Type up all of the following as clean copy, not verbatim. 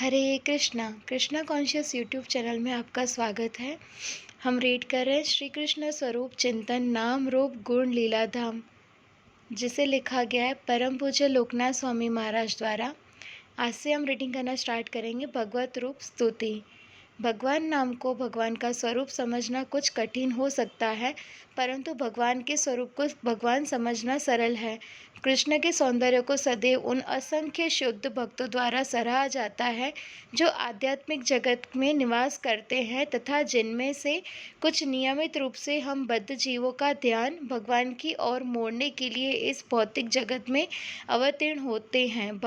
हरे Krishna Krishna conscious YouTube channel में आपका स्वागत है। हम रीड कर रहे हैं श्री कृष्ण स्वरूप चिंतन नाम रूप गुण लीला धाम, जिसे लिखा गया है परम पूज्य लोकनाथ स्वामी महाराज द्वारा। आज से हम रीडिंग करना स्टार्ट करेंगे। भगवत रूप स्तुति। भगवान नाम को भगवान का स्वरूप समझना कुछ कठिन हो सकता है, परंतु भगवान के स्वरूप को भगवान समझना सरल है। कृष्ण के सौंदर्य को सदैव उन असंख्य शुद्ध भक्तों द्वारा सराहा जाता है जो आध्यात्मिक जगत में निवास करते हैं तथा जिनमें से कुछ नियमित रूप से हम बद्ध जीवों का ध्यान भगवान की ओर मोड़ने के लिए इस भौतिक जगत में अवतीर्ण होते हैं।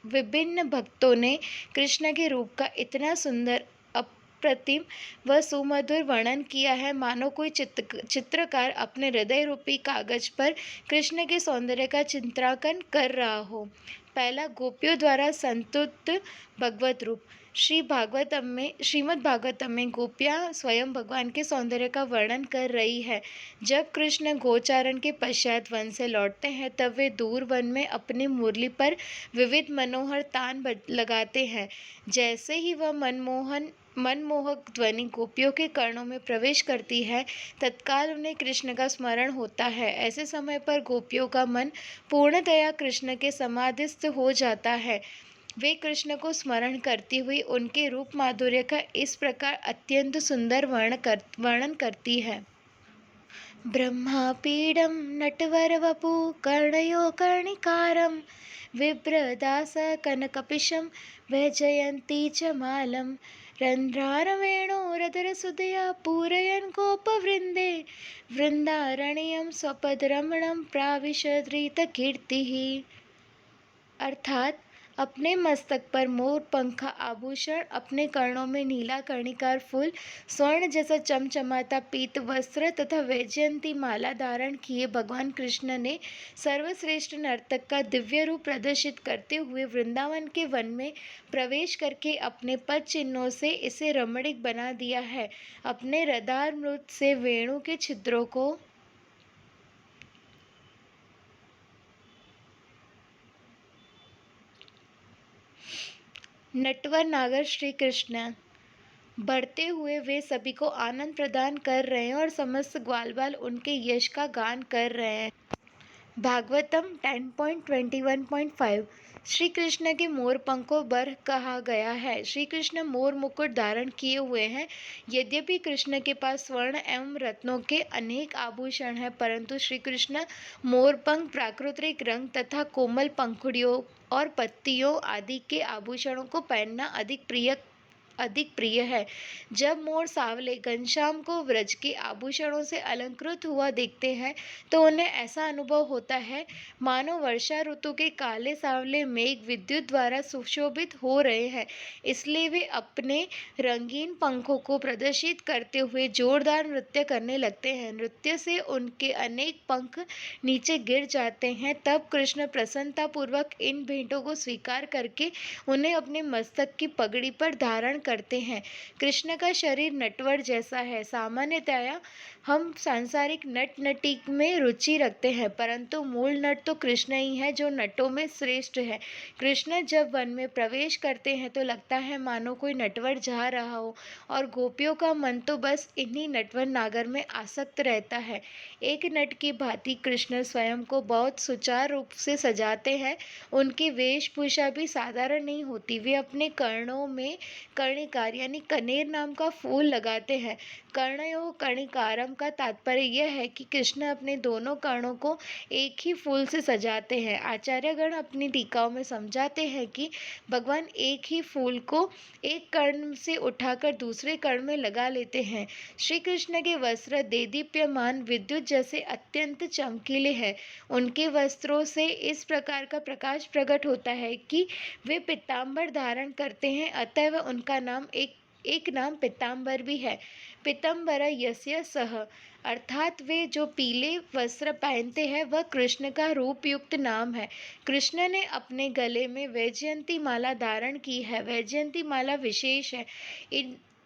विभिन्न भक्तों ने कृष्ण के रूप का इतना सुंदर, अप्रतिम व सुमधुर वर्णन किया है मानो कोई चित्रकार अपने हृदय रूपी कागज पर कृष्ण के सौंदर्य का चित्रांकन कर रहा हो। पहला, गोपियों द्वारा संतुष्ट भगवत रूप। श्रीमद् भागवतम में गोपियाँ स्वयं भगवान के सौंदर्य का वर्णन कर रही है। जब कृष्ण गोचारण के पश्चात वन से लौटते हैं तब वे दूर वन में अपनी मुरली पर विविध मनोहर तान लगाते हैं। जैसे ही वह मनमोहक ध्वनि गोपियों के कर्णों में प्रवेश करती है, तत्काल उन्हें कृष्ण का स्मरण होता है। ऐसे समय पर गोपियों का मन पूर्णतया कृष्ण के समाधिस्थ हो जाता है। वे कृष्ण को स्मरण करती हुई उनके रूप माधुर्य का इस प्रकार अत्यंत सुंदर वर्णन करती है। ब्रह्मापीडं नटवरवपु कर्णयो कर्णिकारं विप्रदास कनकपिशं वैजयन्ती च मालं रन्ध्रारवेणोरधरसुधया पूरयन् गोपवृन्दे वृन्दारण्यं स्वपदरमणं प्राविशद्रीतकीर्तिः। अर्थात अपने मस्तक पर मोर पंखा आभूषण, अपने कर्णों में नीला कर्णिकार फूल, स्वर्ण जैसा चमचमाता पीत वस्त्र तथा वैजयंती माला धारण किए भगवान कृष्ण ने सर्वश्रेष्ठ नर्तक का दिव्य रूप प्रदर्शित करते हुए वृंदावन के वन में प्रवेश करके अपने पद चिन्हों से इसे रमणीक बना दिया है। अपने रदारमृत से वेणु के छिद्रों को नटवर नागर श्री कृष्ण बढ़ते हुए वे सभी को आनंद प्रदान कर रहे हैं और समस्त ग्वाल बाल उनके यश का गान कर रहे हैं। भागवतम 10.21.5। श्री कृष्ण के मोर पंखों पर कहा गया है। श्री कृष्ण मोर मुकुट धारण किए हुए हैं। यद्यपि कृष्ण के पास स्वर्ण एवं रत्नों के अनेक आभूषण हैं, परंतु श्री कृष्ण मोर पंख, प्राकृतिक रंग तथा कोमल पंखुड़ियों और पत्तियों आदि के आभूषणों को पहनना अधिक प्रिय है। जब मोर सावले घनश्याम को व्रज के आभूषणों से अलंकृत हुआ देखते हैं तो उन्हें ऐसा अनुभव होता है मानो वर्षा ऋतु के काले सावले मेघ विद्युत द्वारा सुशोभित हो रहे हैं। इसलिए वे अपने रंगीन पंखों को प्रदर्शित करते हुए जोरदार नृत्य करने लगते हैं। नृत्य से उनके अनेक पंख नीचे गिर जाते हैं। तब कृष्ण प्रसन्नतापूर्वक इन भेंटों को स्वीकार करके उन्हें अपने मस्तक की पगड़ी पर धारण करते हैं। कृष्ण का शरीर नटवर जैसा है। सामान्यतया हम सांसारिक नट नटी में रुचि रखते हैं, परंतु मूल नट तो कृष्ण ही है जो नटों में श्रेष्ठ है। कृष्ण जब वन में प्रवेश करते हैं तो लगता है मानो कोई नटवर जा रहा हो और गोपियों का मन तो बस इन्हीं नटवर नागर में आसक्त रहता है। एक नट की भांति कृष्ण स्वयं को बहुत सुचारू रूप से सजाते हैं। उनकी वेशभूषा भी साधारण नहीं होती। वे अपने कर्णों में कर्णिकार यानी कनेर नाम का फूल लगाते हैं। कर्णयो कर्णिकारम का तात्पर्य यह है कि कृष्ण अपने दोनों कर्णों को एक ही फूल से सजाते हैं। आचार्यगण अपनी टीकाओं में समझाते हैं कि भगवान एक ही फूल को एक कर्ण से उठाकर दूसरे कर्ण में लगा लेते हैं। श्री कृष्ण के वस्त्र देदीप्यमान विद्युत जैसे अत्यंत चमकीले हैं। उनके वस्त्रों से इस प्रकार का प्रकाश प्रकट होता है कि वे पीताम्बर धारण करते हैं, अतः उनका नाम एक नाम पीताम्बर भी है। पीताम्बर यस्य सह, अर्थात वे जो पीले वस्त्र पहनते हैं वह कृष्ण का रूप युक्त नाम है। कृष्ण ने अपने गले में वैजयंती माला धारण की है। वैजयंती माला विशेष है।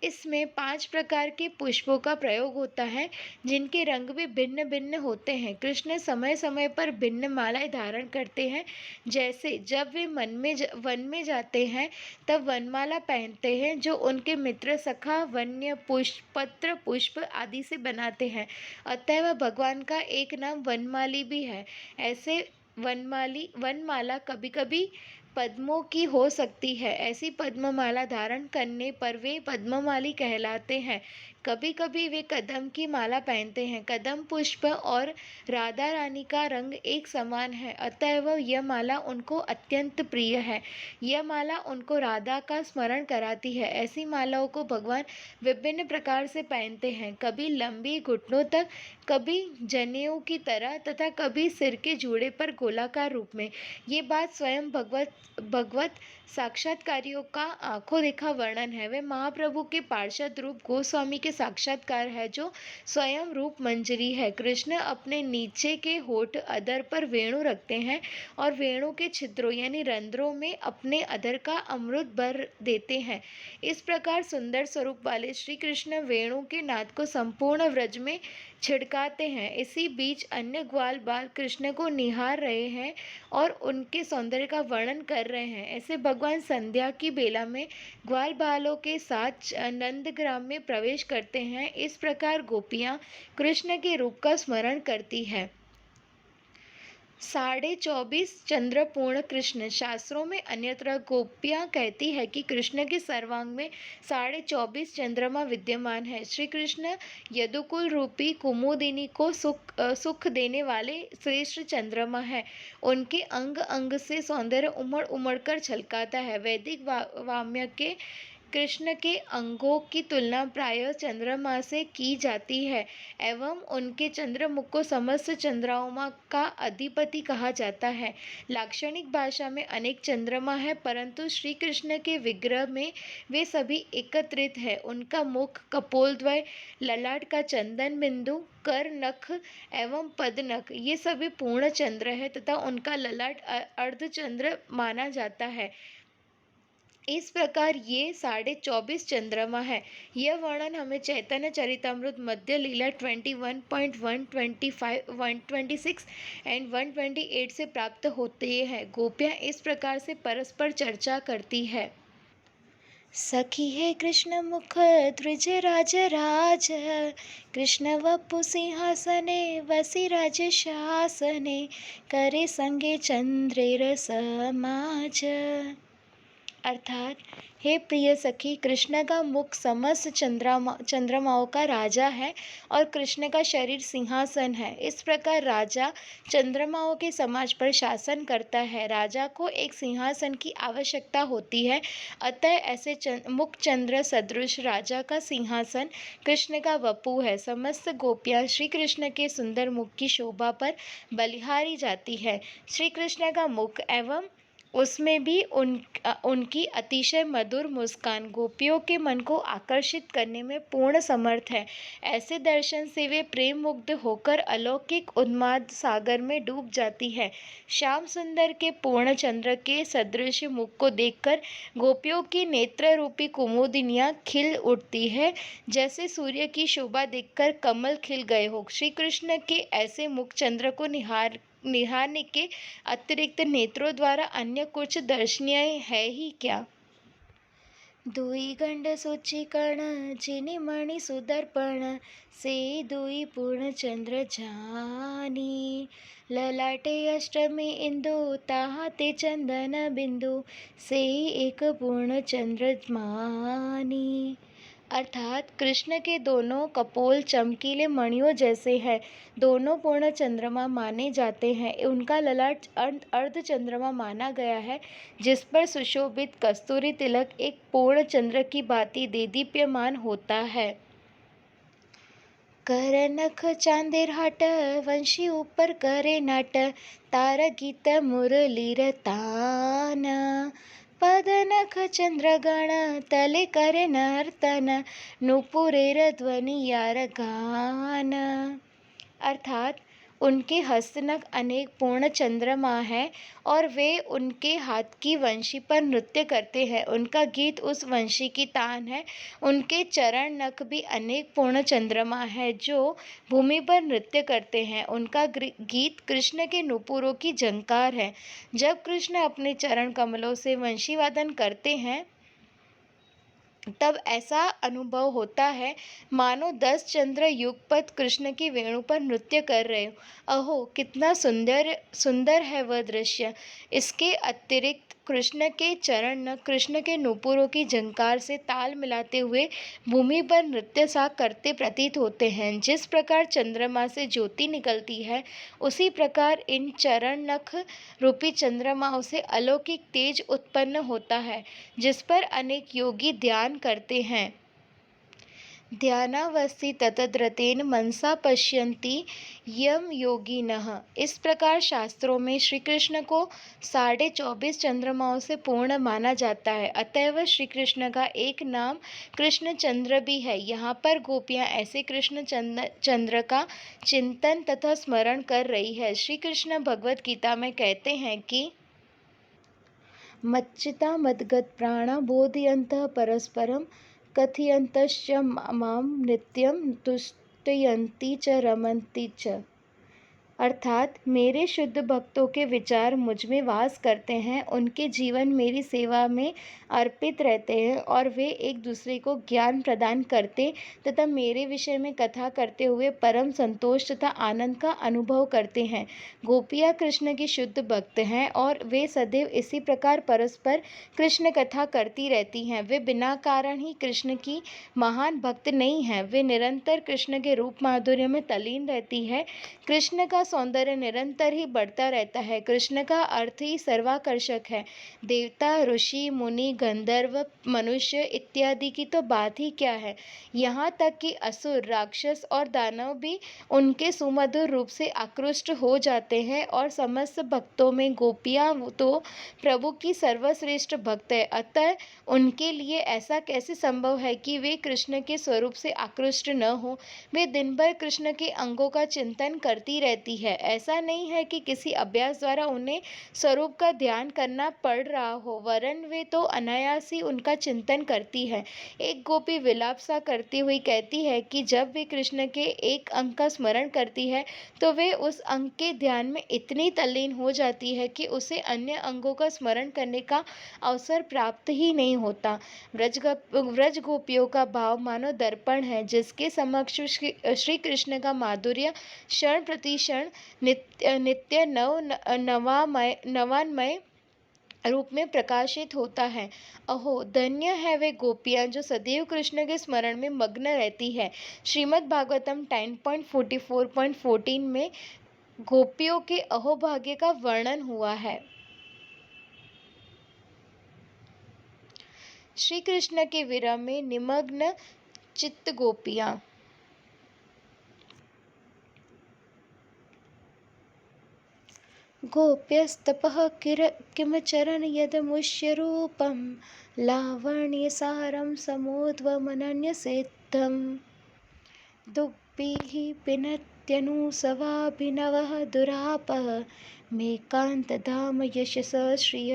इसमें 5 प्रकार के पुष्पों का प्रयोग होता है, जिनके रंग भी भिन्न-भिन्न होते हैं। कृष्ण समय-समय पर भिन्न मालाएँ धारण करते हैं, जैसे जब वे वन में जाते हैं, तब वनमाला पहनते हैं, जो उनके मित्र सखा वन्य पुष्प, पत्र पुष्प आदि से बनाते हैं। अतः भगवान का एक नाम वनमाली भी है। ऐसे वनमाला कभी-कभी पद्मों की हो सकती है। ऐसी पद्ममाला धारण करने पर वे पद्ममाली कहलाते हैं। कभी-कभी वे कदम की माला पहनते हैं। कदम पुष्प और राधा रानी का रंग एक समान है, अतएव यह माला उनको अत्यंत प्रिय है। यह माला उनको राधा का स्मरण कराती है। ऐसी मालाओं को भगवान विभिन्न प्रकार से पहनते हैं, कभी लंबी घुटनों तक, कभी जनेऊ की तरह तथा कभी सिर के जूड़े पर गोलाकार रूप में। ये बात स्वयं भगवत साक्षात्कारियों का आंखों देखा वर्णन है। वे महाप्रभु के पार्षद रूप गोस्वामी के साक्षात्कार है, जो स्वयं रूप मंजरी है। कृष्ण अपने नीचे के होठ अधर पर वेणु रखते हैं और वेणु के छिद्रों यानी रंध्रों में अपने अधर का अमृत भर देते हैं। इस प्रकार सुंदर स्वरूप वाले श्री कृष्ण वेणु के नाद को संपूर्ण व्रज में छिड़काते हैं। इसी बीच अन्य ग्वाल बाल कृष्ण को निहार रहे हैं और उनके सौंदर्य का वर्णन कर रहे हैं। ऐसे भगवान संध्या की बेला में ग्वाल बालों के साथ नंदग्राम में प्रवेश करते हैं। इस प्रकार गोपियाँ कृष्ण के रूप का स्मरण करती हैं। 24.5 चंद्रपूर्ण कृष्ण। शास्त्रों में अन्यत्र गोपियाँ कहती है कि कृष्ण के सर्वांग में 24.5 चंद्रमा विद्यमान है। श्री कृष्ण यदुकुल रूपी कुमुदिनी को सुख देने वाले श्रेष्ठ चंद्रमा है। उनके अंग अंग से सौंदर्य उमड़ उमड़ कर छलकाता है। वैदिक वाम्य के कृष्ण के अंगों की तुलना प्रायः चंद्रमा से की जाती है एवं उनके चंद्रमुख को समस्त चंद्रमा का अधिपति कहा जाता है। लाक्षणिक भाषा में अनेक चंद्रमा है, परंतु श्री कृष्ण के विग्रह में वे सभी एकत्रित है। उनका मुख, कपोलद्वय, ललाट का चंदन बिंदु, कर, नख एवं पदनख ये सभी पूर्ण चंद्र है तथा उनका ललाट अर्धचंद्र माना जाता है। इस प्रकार ये 24.5 चंद्रमा है। यह वर्णन हमें चैतन्य चरितमृत मध्य लीला 21.1, 25, 126 एंड 128 से प्राप्त होते हैं। गोपियाँ इस प्रकार से परस्पर चर्चा करती है। सखी है कृष्ण मुख द्विज राज राज, कृष्ण वपु सिंहासने वसी राज शासने, करे संगे चंद्रेर समाज। अर्थात हे प्रिय सखी, कृष्ण का मुख समस्त चंद्रमाओं का राजा है और कृष्ण का शरीर सिंहासन है। इस प्रकार राजा चंद्रमाओं के समाज पर शासन करता है। राजा को एक सिंहासन की आवश्यकता होती है, अतः ऐसे मुख चंद्र सदृश राजा का सिंहासन कृष्ण का वपु है। समस्त गोपियाँ श्री कृष्ण के सुंदर मुख की शोभा पर बलिहारी जाती है। श्री कृष्ण का मुख एवं उसमें भी उनकी अतिशय मधुर मुस्कान गोपियों के मन को आकर्षित करने में पूर्ण समर्थ है। ऐसे दर्शन से वे प्रेम मुग्ध होकर अलौकिक उन्माद सागर में डूब जाती है। श्याम सुंदर के पूर्ण चंद्र के सदृश मुख को देखकर गोपियों की नेत्र रूपी कुमुदिनियाँ खिल उठती है, जैसे सूर्य की शोभा देखकर कमल खिल गए हो। श्री कृष्ण के ऐसे मुख चंद्र को निहारने के अतिरिक्त नेत्रों द्वारा अन्य कुछ दर्शनीय है ही क्या। दुई गंड सूची कर्ण जिनि मणि सुदर्पण, से दुई पूर्ण चंद्र जानी, ललाटे अष्टमी इंदु ताहा ते चंदन बिंदु, से एक पूर्ण चंद्र मानी। अर्थात कृष्ण के दोनों कपोल चमकीले मणियों जैसे हैं, दोनों पूर्ण चंद्रमा माने जाते हैं। उनका ललाट अर्ध चंद्रमा माना गया है, जिस पर सुशोभित कस्तूरी तिलक एक पूर्ण चंद्र की भांति देदीप्यमान होता है। कर नख चांदेर हाट वंशी ऊपर करे नाट, तार गीत मुरलीर तान, पद नख चंद्रगण तले करे नर्तन, नुपुरेर ध्वनि यार गान। अर्थात उनके हस्तनख अनेक पूर्ण चंद्रमा है और वे उनके हाथ की वंशी पर नृत्य करते हैं। उनका गीत उस वंशी की तान है। उनके चरण नख भी अनेक पूर्ण चंद्रमा है जो भूमि पर नृत्य करते हैं। उनका गीत कृष्ण के नुपुरों की झंकार है। जब कृष्ण अपने चरण कमलों से वंशी वादन करते हैं तब ऐसा अनुभव होता है मानो 10 चंद्र युगपत कृष्ण की वेणु पर नृत्य कर रहे हो। अहो कितना सुंदर सुंदर है वह दृश्य। इसके अतिरिक्त कृष्ण के चरण न कृष्ण के नुपुरों की झंकार से ताल मिलाते हुए भूमि पर नृत्य सा करते प्रतीत होते हैं। जिस प्रकार चंद्रमा से ज्योति निकलती है उसी प्रकार इन चरण नख रूपी चंद्रमाओं से अलौकिक तेज उत्पन्न होता है जिस पर अनेक योगी ध्यान करते हैं। ध्यानावस्थि ततद्रतेन मनसा पश्यन्ति यम योगिनः। इस प्रकार शास्त्रों में श्री कृष्ण को 24.5 चंद्रमाओं से पूर्ण माना जाता है। अतएव श्री कृष्ण का एक नाम कृष्ण चंद्र भी है। यहाँ पर गोपियाँ ऐसे कृष्ण चंद्र का चिंतन तथा स्मरण कर रही है। श्री कृष्ण भगवत गीता में कहते हैं कि मच्चिता मद्गत प्राणा बोधयन्तः परस्परं कथयन्तश्च मां नित्यं तुष्टयन्ति च रमन्ति च। अर्थात मेरे शुद्ध भक्तों के विचार मुझ में वास करते हैं, उनके जीवन मेरी सेवा में अर्पित रहते हैं और वे एक दूसरे को ज्ञान प्रदान करते तथा मेरे विषय में कथा करते हुए परम संतोष तथा आनंद का अनुभव करते हैं। गोपियाँ कृष्ण की शुद्ध भक्त हैं और वे सदैव इसी प्रकार परस्पर कृष्ण कथा करती रहती हैं। वे बिना कारण ही कृष्ण की महान भक्त नहीं हैं, वे निरंतर कृष्ण के रूप माधुर्य में तल्लीन रहती है। कृष्ण का सौंदर्य निरंतर ही बढ़ता रहता है। कृष्ण का अर्थ ही सर्वाकर्षक है। देवता, ऋषि, मुनि, गंधर्व, मनुष्य इत्यादि की तो बात ही क्या है। यहाँ तक कि असुर, राक्षस और दानव भी उनके सुमधुर रूप से आकृष्ट हो जाते हैं और समस्त भक्तों में गोपियाँ तो प्रभु की सर्वश्रेष्ठ भक्त है। अतः उनके लिए ऐसा कैसे संभव है कि वे कृष्ण के स्वरूप से आकृष्ट न हो। वे दिन भर कृष्ण के अंगों का चिंतन करती रहती है। ऐसा नहीं है कि किसी अभ्यास द्वारा उन्हें स्वरूप का ध्यान करना पड़ रहा हो, वरन वे तो अनायास ही उनका चिंतन करती है। एक गोपी विलाप सा करती हुई कहती है कि जब वे कृष्ण के एक अंग का स्मरण करती है तो वे उस अंग के ध्यान में इतनी तल्लीन हो जाती है कि उसे अन्य अंगों का स्मरण करने का अवसर प्राप्त ही नहीं होता। व्रज गोपियों का भाव मानो दर्पण है जिसके समक्ष श्री कृष्ण का माधुर्य क्षण प्रति क्षण नित्य नवान्मय रूप में प्रकाशित होता है। अहो धन्य है वे गोपियाँ जो सदैव कृष्ण के स्मरण में मग्न रहती है। श्रीमद् भागवतम 10.44.14 में गोपियों के अहोभाग्य का वर्णन हुआ है। श्री कृष्ण के विरह में निमग्न चित्त गोपियाँ। गोप्यस्तपः किमचरन् यदमुष्यरूपं लावण्यसारं समुद्वमनन्यसेत्थम् दुग्भिः पिनत्यनुसवाभिनवः दुरापः मेकान्तधाम यशसः श्रिय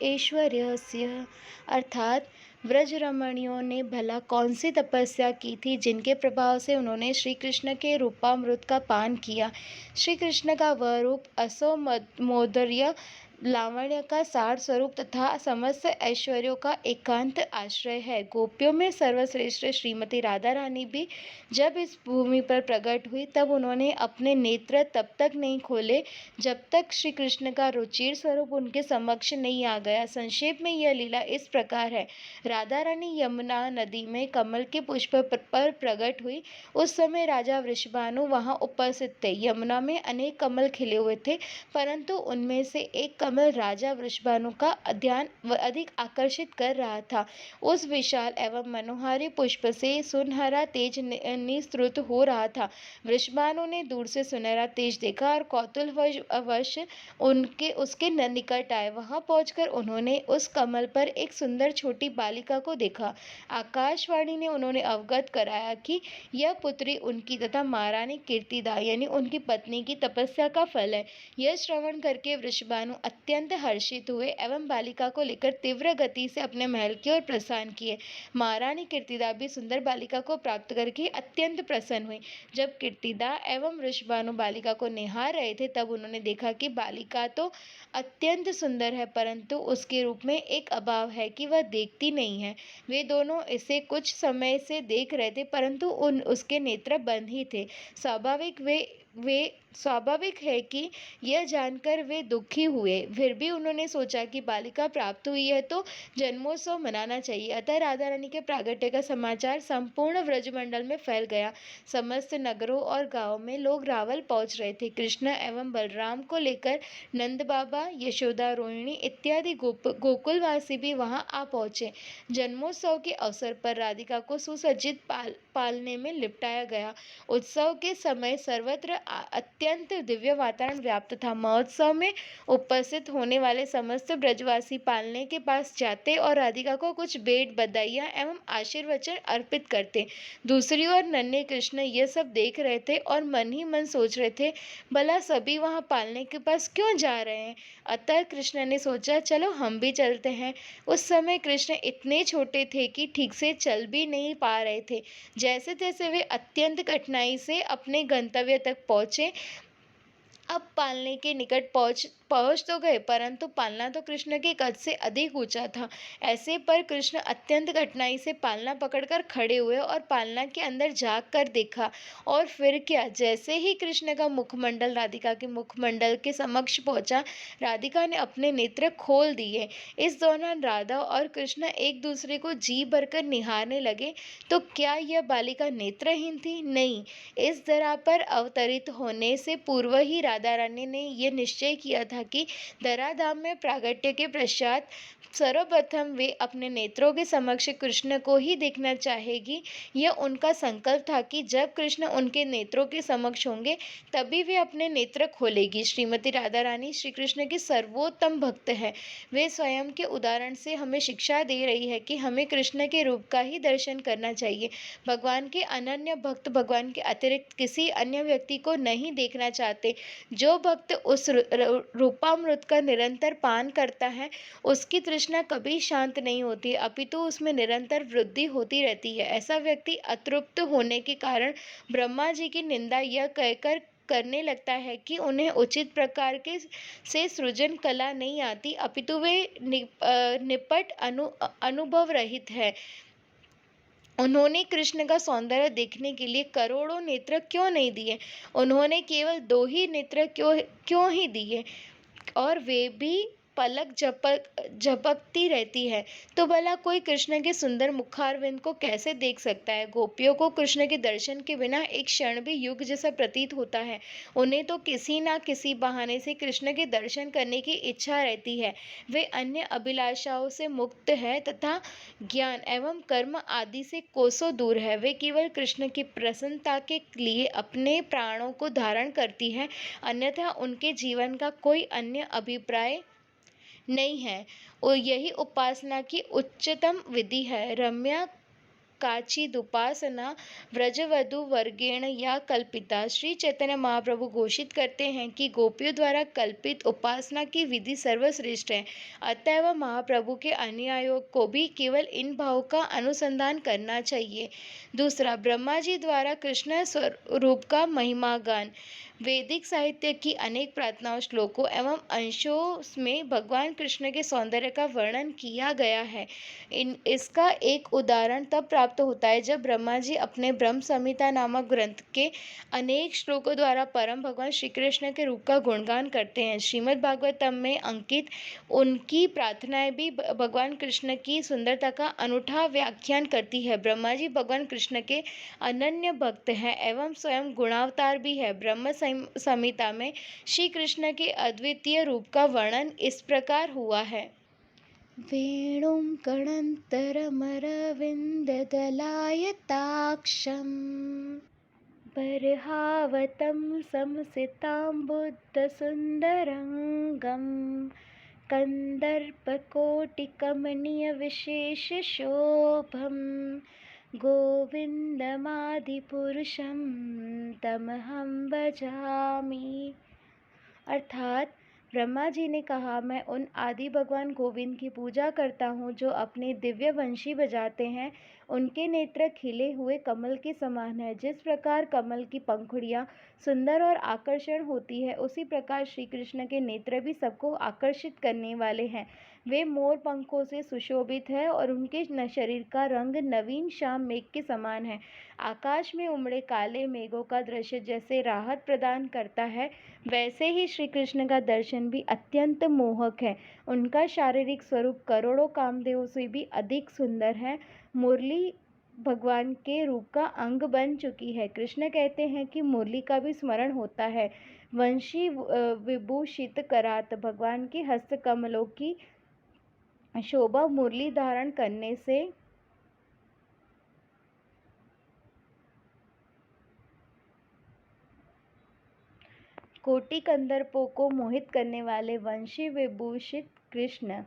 ऐश्वर्यस्य। अर्थात व्रज रमणियों ने भला कौन सी तपस्या की थी जिनके प्रभाव से उन्होंने श्री कृष्ण के रूपामृत का पान किया। श्री कृष्ण का वह रूप असौमोदर्य लावण्य का सार स्वरूप तथा समस्त ऐश्वर्यों का एकांत आश्रय है। गोपियों में सर्वश्रेष्ठ श्रीमती राधा रानी भी जब इस भूमि पर प्रकट हुई तब उन्होंने अपने नेत्र तब तक नहीं खोले जब तक श्री कृष्ण का रुचिर स्वरूप उनके समक्ष नहीं आ गया। संक्षेप में यह लीला इस प्रकार है। राधा रानी यमुना नदी में कमल के पुष्प पर प्रकट हुई। उस समय राजा वृषभानु वहां उपस्थित थे। यमुना में अनेक कमल खिले हुए थे, परंतु उनमें से एक कमल कमल राजा वृषभानु का ध्यान अधिक आकर्षित कर रहा था। उस विशाल एवं मनोहारी पुष्प से सुनहरा तेज निस्सृत हो रहा था। वृषभानु ने दूर से सुनहरा तेज देखा और कौतूहलवश उनके उसके निकट आए। वहां पहुंचकर उन्होंने उस कमल पर एक सुंदर छोटी बालिका को देखा। आकाशवाणी ने उन्होंने अवगत कराया कि यह पुत्री उनकी तथा महारानी कीर्तिदा यानी उनकी पत्नी की तपस्या का फल है। यह श्रवण करके वृषभानु अत्यंत हर्षित हुए एवं बालिका को लेकर तीव्र गति से अपने महल की ओर प्रस्थान किए। महारानी कीर्तिदा भी सुंदर बालिका को प्राप्त करके अत्यंत प्रसन्न हुई। जब कीर्तिदा एवं वृषभानु बालिका को निहार रहे थे तब उन्होंने देखा कि बालिका तो अत्यंत सुंदर है, परंतु उसके रूप में एक अभाव है कि वह देखती नहीं है। वे दोनों इसे कुछ समय से देख रहे थे, परंतु उसके नेत्र बंद ही थे। स्वाभाविक है कि यह जानकर वे दुखी हुए। फिर भी उन्होंने सोचा कि बालिका प्राप्त हुई है तो जन्मोत्सव मनाना चाहिए। अतः राधा रानी के प्रागट्य का समाचार संपूर्ण व्रजमंडल में फैल गया। समस्त नगरों और गांवों में लोग रावल पहुंच रहे थे। कृष्ण एवं बलराम को लेकर नंद बाबा, यशोदा, रोहिणी इत्यादि गोकुलवासी भी वहां आ पहुंचे। जन्मोत्सव के अवसर पर राधिका को सुसज्जित पालने में लिपटाया गया। उत्सव के समय सर्वत्र अत्यंत दिव्य वातावरण व्याप्त था। महोत्सव में उपस्थित होने वाले समस्त ब्रजवासी पालने के पास जाते और राधिका को कुछ भेंट, बधाइयां एवं आशीर्वचन अर्पित करते। दूसरी ओर नन्हे कृष्ण यह सब देख रहे थे और मन ही मन सोच रहे थे, भला सभी वहां पालने के पास क्यों जा रहे हैं। अतः कृष्ण ने सोचा, चलो हम भी चलते हैं। उस समय कृष्ण इतने छोटे थे कि ठीक से चल भी नहीं पा रहे थे। जैसे तैसे वे अत्यंत कठिनाई से अपने गंतव्य तक पहुंचे। अब पालने के निकट पहुंच तो गए, परंतु पालना तो कृष्ण के कद से अधिक ऊंचा था। ऐसे पर कृष्ण अत्यंत कठिनाई से पालना पकड़कर खड़े हुए और पालना के अंदर झांक कर देखा। और फिर क्या, जैसे ही कृष्ण का मुखमंडल राधिका के मुखमंडल के समक्ष पहुंचा, राधिका ने अपने नेत्र खोल दिए। इस दौरान राधा और कृष्ण एक दूसरे को जी भरकर निहारने लगे। तो क्या यह बालिका नेत्रहीन थी? नहीं, इस धरा पर अवतरित होने से पूर्व ही राधा रानी ने यह निश्चय किया था कि धराधाम में प्रागट्य के पश्चात सर्वप्रथम वे अपने नेत्रों के समक्ष कृष्ण को ही देखना चाहेगी। यह उनका संकल्प था कि जब कृष्ण उनके नेत्रों के समक्ष होंगे तभी वे अपने नेत्र खोलेगी। श्रीमती राधा रानी श्री कृष्ण की सर्वोत्तम भक्त है। वे स्वयं के उदाहरण से हमें शिक्षा दे रही है कि हमें कृष्ण के रूप का ही दर्शन करना चाहिए। भगवान के अनन्य भक्त भगवान के अतिरिक्त किसी अन्य व्यक्ति को नहीं देखना चाहते। जो भक्त उस रूपामृत का निरंतर पान करता है, उसकी तृष्णा कभी शांत नहीं होती, अपितु उसमें निरंतर वृद्धि होती रहती है। ऐसा व्यक्ति अतृप्त होने के कारण ब्रह्मा जी की निंदा यह कहकर करने लगता है कि उन्हें उचित प्रकार के से सृजन कला नहीं आती, अपितु वे निपट अनुभव रहित है। उन्होंने कृष्ण का सौंदर्य देखने के लिए करोड़ों नेत्र क्यों नहीं दिए? उन्होंने केवल 2 ही नेत्र क्यों ही दिए? और वे भी पलक झपकती रहती है। तो भला कोई कृष्ण के सुंदर मुखारविंद को कैसे देख सकता है? गोपियों को कृष्ण के दर्शन के बिना एक क्षण भी युग जैसा प्रतीत होता है। उन्हें तो किसी ना किसी बहाने से कृष्ण के दर्शन करने की इच्छा रहती है। वे अन्य अभिलाषाओं से मुक्त है तथा ज्ञान एवं कर्म आदि से कोसों दूर है। वे केवल कृष्ण की प्रसन्नता के लिए अपने प्राणों को धारण करती है, अन्यथा उनके जीवन का कोई अन्य अभिप्राय नहीं है। और यही उपासना की उच्चतम विधि है। रम्या काचिदुपासना व्रजवधु वर्गेण या कल्पिता। श्री चैतन्य महाप्रभु घोषित करते हैं कि गोपियों द्वारा कल्पित उपासना की विधि सर्वश्रेष्ठ है। अतएव महाप्रभु के अनुयायियों को भी केवल इन भावों का अनुसंधान करना चाहिए। दूसरा, ब्रह्मा जी द्वारा कृष्ण स्वरूप का महिमा गान। वैदिक साहित्य की अनेक प्रार्थनाओं, श्लोकों एवं अंशों में भगवान कृष्ण के सौंदर्य का वर्णन किया गया है। इसका एक उदाहरण तब प्राप्त होता है जब ब्रह्मा जी अपने ब्रह्म संहिता नामक ग्रंथ के अनेक श्लोकों द्वारा परम भगवान श्री कृष्ण के रूप का गुणगान करते हैं। श्रीमद् भागवतम में अंकित उनकी प्रार्थनाएं भी भगवान कृष्ण की सुंदरता का अनूठा व्याख्यान करती है। ब्रह्मा जी भगवान कृष्ण के अनन्य भक्त हैं एवं स्वयं गुणावतार भी है। ब्रह्म संहिता में श्री कृष्ण के अद्वितीय रूप का वर्णन इस प्रकार हुआ है। वेणुं कणन्तरमरविन्ददलायताक्षम् बर्हावतं समसिताम्बुद्धसुन्दरङ्गम् कन्दर्पकोटिकमनीयविशेषशोभं गोविन्दमादिपुरुषं तमहं भजामि। अर्थात ब्रह्मा जी ने कहा, मैं उन आदि भगवान गोविंद की पूजा करता हूँ जो अपने दिव्य वंशी बजाते हैं। उनके नेत्र खिले हुए कमल के समान है। जिस प्रकार कमल की पंखुड़ियाँ सुंदर और आकर्षण होती है, उसी प्रकार श्री कृष्ण के नेत्र भी सबको आकर्षित करने वाले हैं। वे मोर पंखों से सुशोभित है और उनके शरीर का रंग नवीन शाम मेघ के समान है। आकाश में उमड़े काले मेघों का दृश्य जैसे राहत प्रदान करता है, वैसे ही श्री कृष्ण का दर्शन भी अत्यंत मोहक है। उनका शारीरिक स्वरूप करोड़ों कामदेवों से भी अधिक सुंदर है। मुरली भगवान के रूप का अंग बन चुकी है। कृष्ण कहते हैं कि मुरली का भी स्मरण होता है। वंशी विभूषित करात भगवान के हस्त कमलों की शोभा मुरली धारण करने से कोटि कंदर्पों को मोहित करने वाले वंशी विभूषित कृष्ण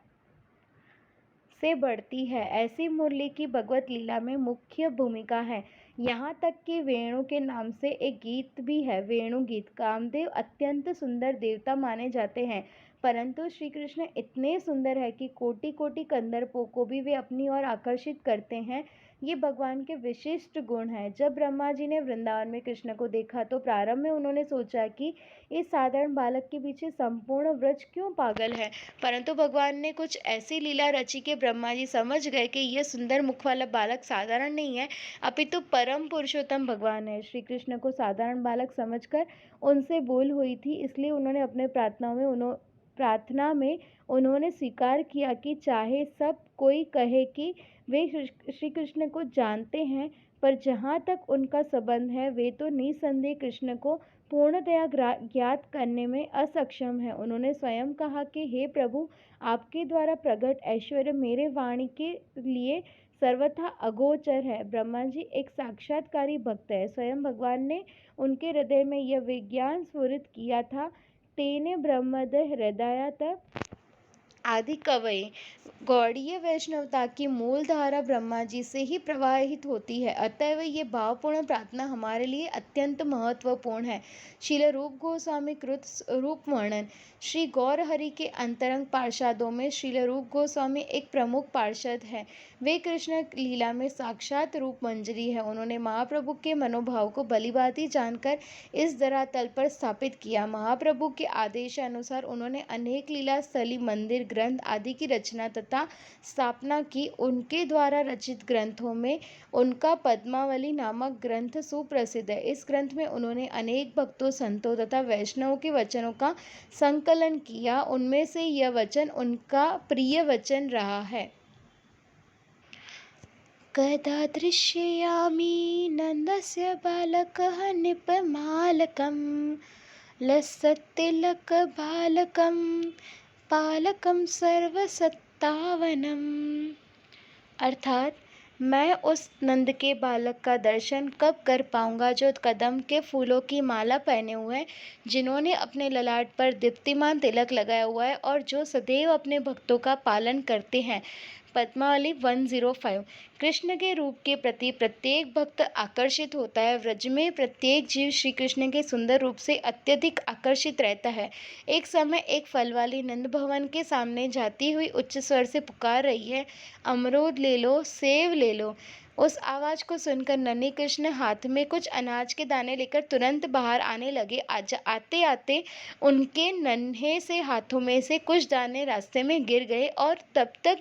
से बढ़ती है। ऐसी मुरली की भगवत लीला में मुख्य भूमिका है। यहाँ तक कि वेणु के नाम से एक गीत भी है, वेणु गीत। कामदेव अत्यंत सुंदर देवता माने जाते हैं, परंतु श्री कृष्ण इतने सुंदर है कि कोटि कोटि कंदर्पों को भी वे अपनी ओर आकर्षित करते हैं। ये भगवान के विशिष्ट गुण हैं। जब ब्रह्मा जी ने वृंदावन में कृष्ण को देखा तो प्रारंभ में उन्होंने सोचा कि इस साधारण बालक के पीछे संपूर्ण व्रज क्यों पागल है, परंतु भगवान ने कुछ ऐसी लीला रची कि ब्रह्मा जी समझ गए कि यह सुंदर मुख वाला बालक साधारण नहीं है, अपितु परम पुरुषोत्तम भगवान है। श्री कृष्ण को साधारण बालक समझकर उनसे भूल हुई थी, इसलिए उन्होंने अपने प्रार्थना में उन्होंने स्वीकार किया कि चाहे सब कोई कहे कि वे श्री कृष्ण को जानते हैं, पर जहाँ तक उनका संबंध है वे तो निसंदेह कृष्ण को पूर्णतया ज्ञात करने में असक्षम है। उन्होंने स्वयं कहा कि हे प्रभु, आपके द्वारा प्रकट ऐश्वर्य मेरे वाणी के लिए सर्वथा अगोचर है। ब्रह्मा जी एक साक्षात्कारी भक्त है। स्वयं भगवान ने उनके हृदय में यह विज्ञान स्फुरित किया था, तेने ब्रह्मद हृदयात आदि कवये। गौड़ीय वैष्णवता की मूल धारा ब्रह्मा जी से ही प्रवाहित होती है, अतएव ये भावपूर्ण प्रार्थना हमारे लिए अत्यंत महत्वपूर्ण है। श्रील रूप गोस्वामी कृत रूप वर्णन। श्री गौर हरि के अंतरंग पार्षदों में श्रील रूप गोस्वामी एक प्रमुख पार्षद है। वे कृष्ण लीला में साक्षात रूप मंजरी है। उन्होंने महाप्रभु के मनोभाव को भलीभांति जानकर इस धरातल पर स्थापित किया। महाप्रभु के आदेशानुसार उन्होंने अनेक लीला स्थली, मंदिर, ग्रंथ आदि की रचना तथा स्थापना की। उनके द्वारा रचित ग्रंथों में उनका पद्मावली नामक ग्रंथ सुप्रसिद्ध है। इस ग्रंथ में उन्होंने अनेक भक्तों, संतों तथा वैष्णवों के वचनों का संकलन किया। उनमें से यह वचन उनका प्रिय वचन रहा है। कदा दृश्यामि नन्दस्य बालकः निपमालकं लसत्तिलकबालकं पालकं सर्वसत्तावनम्। अर्थात मैं उस नंद के बालक का दर्शन कब कर पाऊंगा जो कदम के फूलों की माला पहने हुए हैं, जिन्होंने अपने ललाट पर दीप्तिमान तिलक लगाया हुआ है और जो सदैव अपने भक्तों का पालन करते हैं। पद्मावली 105। कृष्ण के रूप के प्रति प्रत्येक भक्त आकर्षित होता है। व्रज में प्रत्येक जीव श्री कृष्ण के सुंदर रूप से अत्यधिक आकर्षित रहता है। एक समय एक फल वाली नंद भवन के सामने जाती हुई उच्च स्वर से पुकार रही है, अमरूद ले लो, सेब ले लो। उस आवाज़ को सुनकर नन्ही कृष्ण हाथ में कुछ अनाज के दाने लेकर तुरंत बाहर आने लगे। आते आते उनके नन्हे से हाथों में से कुछ दाने रास्ते में गिर गए और तब तक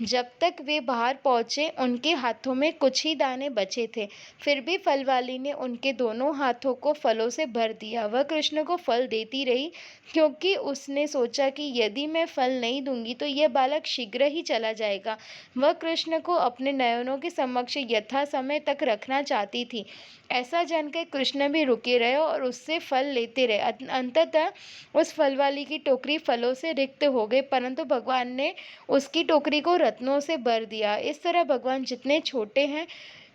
जब तक वे बाहर पहुंचे उनके हाथों में कुछ ही दाने बचे थे। फिर भी फलवाली ने उनके दोनों हाथों को फलों से भर दिया। वह कृष्ण को फल देती रही क्योंकि उसने सोचा कि यदि मैं फल नहीं दूंगी तो यह बालक शीघ्र ही चला जाएगा। वह कृष्ण को अपने नयनों के समक्ष यथा समय तक रखना चाहती थी। ऐसा जानकर कृष्ण भी रुके रहे और उससे फल लेते रहे। अंततः उस फलवाली की टोकरी फलों से रिक्त हो गई, परंतु भगवान ने उसकी टोकरी को रत्नों से भर दिया। इस तरह भगवान जितने छोटे हैं,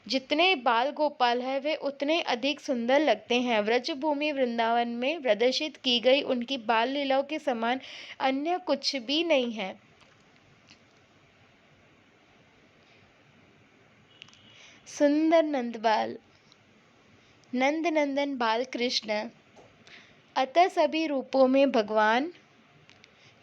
जितने बाल गोपाल है, वे उतने अधिक सुंदर लगते हैं। व्रज भूमि वृंदावन में प्रदर्शित की गई उनकी बाल लीलाओं के समान अन्य कुछ भी नहीं है। सुंदर नंद बाल, नंद नंदन बाल कृष्ण। अतः सभी रूपों में भगवान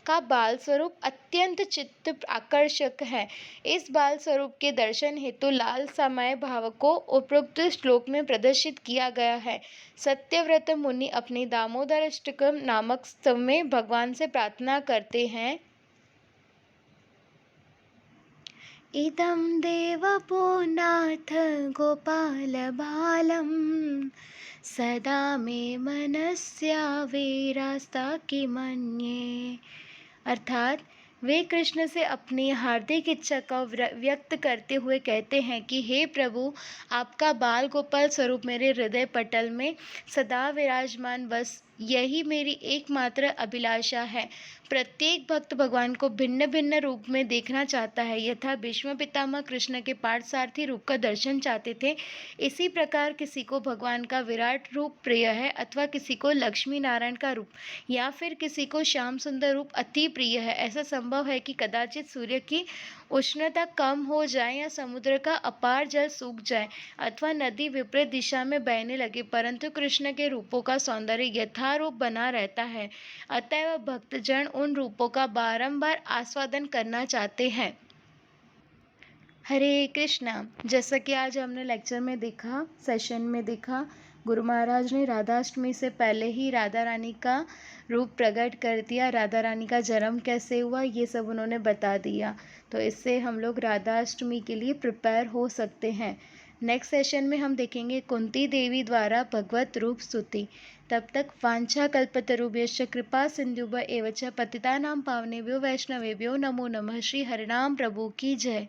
का बाल स्वरूप अत्यंत चित्त आकर्षक है। इस बाल स्वरूप के दर्शन हेतु लाल समय भाव को उपरोक्त श्लोक में प्रदर्शित किया गया है। सत्यव्रत मुनि अपनी दामोदर अष्टकम नामक स्तव में भगवान से प्रार्थना करते हैं, इदं देवपो नाथ गोपाल बालम सदा मे मनस्यावेरास्ता किमन्ये। अर्थात वे कृष्ण से अपनी हार्दिक इच्छा का व्यक्त करते हुए कहते हैं कि हे प्रभु, आपका बाल गोपाल स्वरूप मेरे हृदय पटल में सदा विराजमान, बस यही मेरी एकमात्र अभिलाषा है। प्रत्येक भक्त भगवान को भिन्न भिन्न रूप में देखना चाहता है। यथा भीष्म पितामह कृष्ण के पार्थसारथी रूप का दर्शन चाहते थे, इसी प्रकार किसी को भगवान का विराट रूप प्रिय है, अथवा किसी को लक्ष्मी नारायण का रूप, या फिर किसी को श्याम सुंदर रूप अति प्रिय है। ऐसा संभव है कि कदाचित सूर्य की उष्णता कम हो जाए या समुद्र का अपार जल सूख जाए अथवा नदी विपरीत दिशा में बहने लगे, परंतु कृष्ण के रूपों का सौंदर्य यथारूप बना रहता है। अतएव भक्तजन उन रूपों का बारंबार आस्वादन करना चाहते हैं। हरे कृष्णा। जैसा कि आज हमने लेक्चर में देखा, सेशन में देखा, गुरु महाराज ने राधाष्टमी से पहले ही राधा रानी का रूप प्रकट कर दिया। राधा रानी का जन्म कैसे हुआ ये सब उन्होंने बता दिया। तो इससे हम लोग राधाष्टमी के लिए प्रिपेयर हो सकते हैं। नेक्स्ट सेशन में हम देखेंगे कुंती देवी द्वारा भगवत रूप स्तुति। तब तक वांछा कल्पतरुभ्यश्च कृपा सिंधुभ्य एव च पतितानां पावनेभ्यो वैष्णवेभ्यो नमो नमः। श्री हरिनाम प्रभु की जय।